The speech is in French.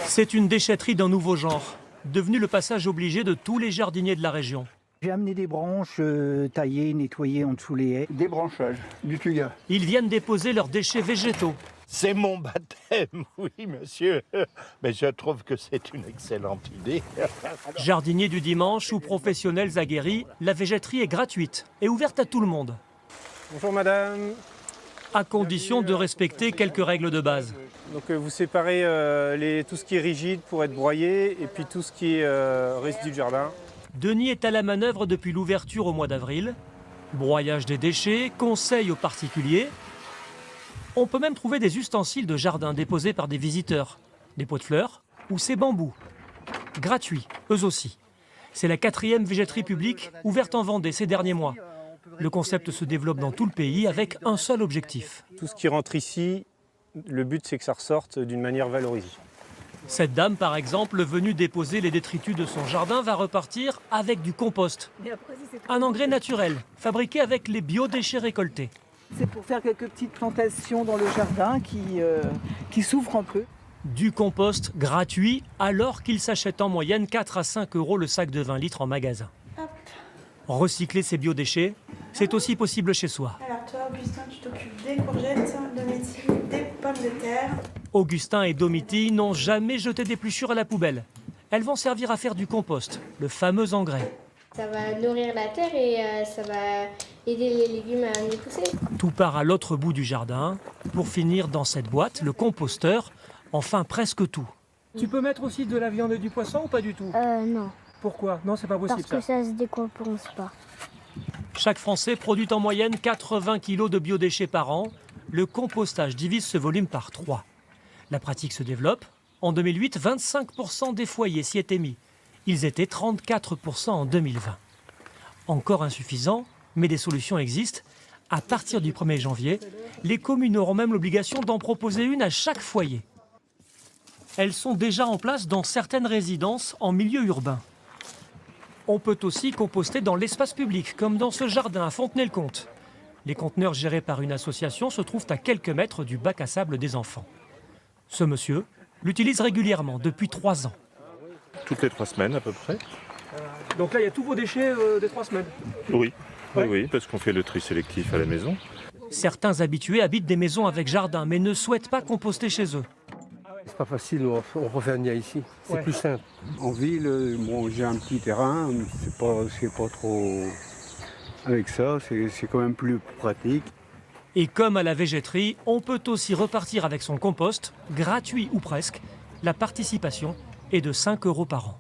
C'est une déchetterie d'un nouveau genre, devenu le passage obligé de tous les jardiniers de la région. J'ai amené des branches taillées, nettoyées en dessous les haies. Débranchage du tuya. Ils viennent déposer leurs déchets végétaux. C'est mon baptême, oui monsieur. Mais je trouve que c'est une excellente idée. Jardiniers du dimanche ou professionnels aguerris, la végéterie est gratuite et ouverte à tout le monde. Bonjour madame. À condition de respecter quelques règles de base. Donc vous séparez tout ce qui est rigide pour être broyé et puis tout ce qui est reste du jardin. Denis est à la manœuvre depuis l'ouverture au mois d'avril. Broyage des déchets, conseils aux particuliers. On peut même trouver des ustensiles de jardin déposés par des visiteurs, des pots de fleurs ou ces bambous. Gratuits, eux aussi. C'est la 4e végéterie publique ouverte en Vendée ces derniers mois. Le concept se développe dans tout le pays avec un seul objectif. Tout ce qui rentre ici, le but c'est que ça ressorte d'une manière valorisée. Cette dame, par exemple, venue déposer les détritus de son jardin, va repartir avec du compost. Un engrais naturel, fabriqué avec les biodéchets récoltés. C'est pour faire quelques petites plantations dans le jardin qui souffrent un peu. Du compost gratuit, alors qu'il s'achète en moyenne 4 à 5 € le sac de 20 litres en magasin. Hop. Recycler ces biodéchets, c'est aussi possible chez soi. Alors toi, Augustin, tu t'occupes des courgettes, de métier, des pommes de terre. Augustin et Domitille n'ont jamais jeté d'épluchures à la poubelle. Elles vont servir à faire du compost, le fameux engrais. Ça va nourrir la terre et ça va aider les légumes à mieux pousser. Tout part à l'autre bout du jardin pour finir dans cette boîte, le composteur, enfin presque tout. Tu peux mettre aussi de la viande et du poisson ou pas du tout? Non. Pourquoi? Non, c'est pas possible Parce que ça se décompose pas. Chaque Français produit en moyenne 80 kg de biodéchets par an. Le compostage divise ce volume par 3. La pratique se développe. En 2008, 25% des foyers s'y étaient mis. Ils étaient 34% en 2020. Encore insuffisant, mais des solutions existent. À partir du 1er janvier, les communes auront même l'obligation d'en proposer une à chaque foyer. Elles sont déjà en place dans certaines résidences en milieu urbain. On peut aussi composter dans l'espace public, comme dans ce jardin à Fontenay-le-Comte. Les conteneurs gérés par une association se trouvent à quelques mètres du bac à sable des enfants. Ce monsieur l'utilise régulièrement depuis 3 ans. Toutes les 3 semaines à peu près. Donc là, il y a tous vos déchets des 3 semaines. Oui, Ouais. oui, parce qu'on fait le tri sélectif à la maison. Certains habitués habitent des maisons avec jardin, mais ne souhaitent pas composter chez eux. C'est pas facile, on revient ici. C'est Ouais. plus simple. En ville, bon, j'ai un petit terrain, c'est pas trop. Avec ça, c'est quand même plus pratique. Et comme à la végéterie, on peut aussi repartir avec son compost, gratuit ou presque. La participation est de 5 € par an.